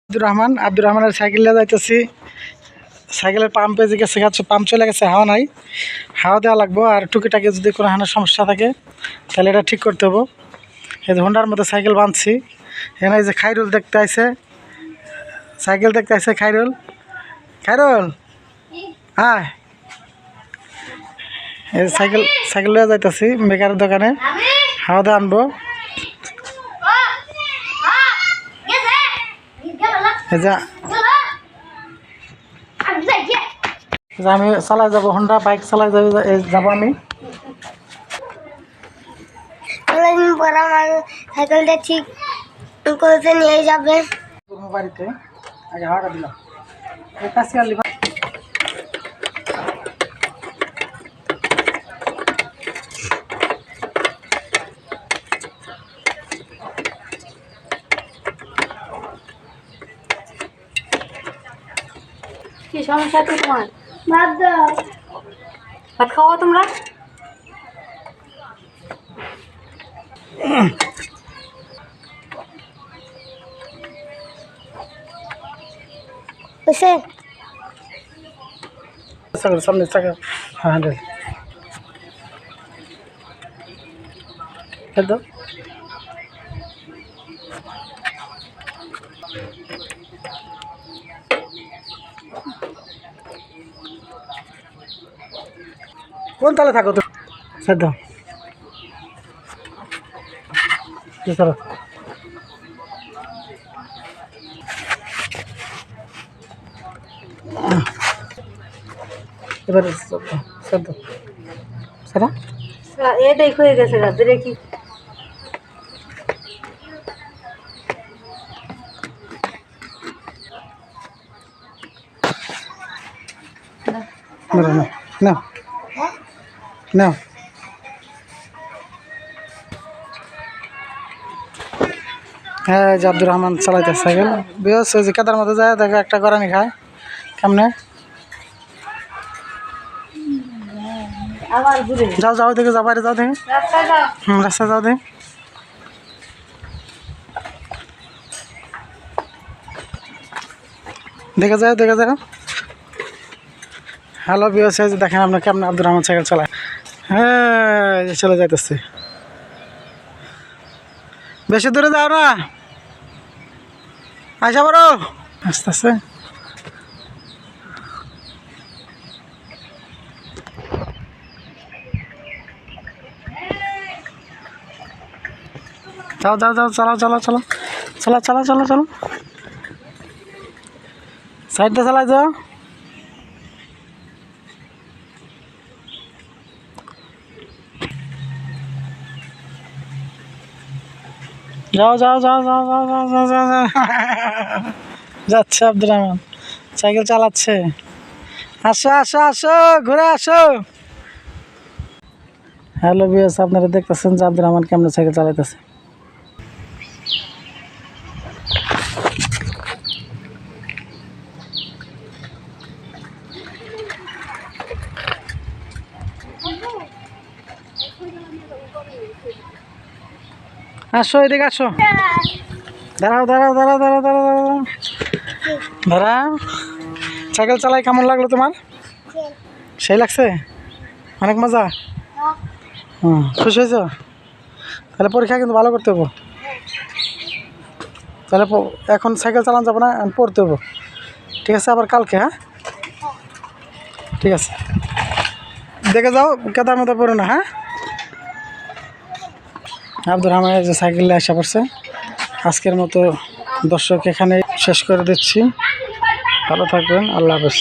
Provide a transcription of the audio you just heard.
আব্দুর রহমানের সাইকেলে যাইতেছি। সাইকেলের পাম্পে যে গেছে পাম্প চলে গেছে, হাওয়া নাই, হাওয়া দেওয়া লাগবো। আর টুকিটাকি যদি কোনো হানার সমস্যা থাকে তাহলে এটা ঠিক করতে হবো। এই যে হোন্ডার মধ্যে সাইকেল বাঁধছি। এখানে এই যে খাইরুল দেখতে আইছে, সাইকেল দেখতে আইছে খাইরুল। খাইরুল হ্যাঁ, এই সাইকেল লয়ে যাইতেছি মেকারের দোকানে, হাওয়া দিয়ে আনবো। এই যে আমি চালাই যাবো, হোন্ডা বাইক চালাই যাবো আমি। সাইকেলটা ঠিক করতে নিয়ে যাবে বাড়িতে। আগে হাওয়াটা দিলাম। কি সমস্যা আছে তোমার? ভাত দাও। ভাত খাওয়া তোমরা? সামনে হ্যাঁ দাও। কোন তালে থাকো তো? স্যার দাও। চলো এবারে স্যার দাও। স্যারা এটাই হয়ে গেছে রাত্রে কি না না হ্যাঁ, যে আব্দুর রহমান চালাইতে সাইকেল বেশ। ওই যে কেদার মধ্যে যায় দেখো একটা গরানি খায় কেমনে। যাও যাও দেখে যাও, বাইরে যাও দেখে। রাস্তায় যাও দেখে। দেখে যাও। হ্যালো বিয়স, দেখেন আপনার কেমন আব্দুর রহমান সাইকেল চালায়। হ্যাঁ, চলে যাইতেছে। বেশি দূরে যাও না, আসা বড় আস্তে আস্তে। যাও চলো সাইডটা চালাই যাও। যাচ্ছে আব্দুর রহমান, সাইকেল চালাচ্ছে। আসো ঘুরে আসো। হ্যালো বিএস, আপনারা দেখতেছেন যে আব্দুর রহমান কেমন সাইকেল চালাইতেছে। আসো এদিকে আসো। দাঁড়াও সাইকেল চালাই কেমন লাগলো তোমার? সেই লাগছে, অনেক মজা। খুশি হয়েছ? তাহলে পরীক্ষা কিন্তু ভালো করতে হবো। তাহলে এখন সাইকেল চালানো যাবো না, পড়তে হবো। ঠিক আছে, আবার কালকে। হ্যাঁ ঠিক আছে, দেখে যাও কেদার মতো পড়ো না। হ্যাঁ, আব্দুর রহমানের যে সাইকেলে আসা পড়ছে। আজকের মতো দর্শক এখানে শেষ করে দিচ্ছি। ভালো থাকবেন, আল্লাহ হাফেজ।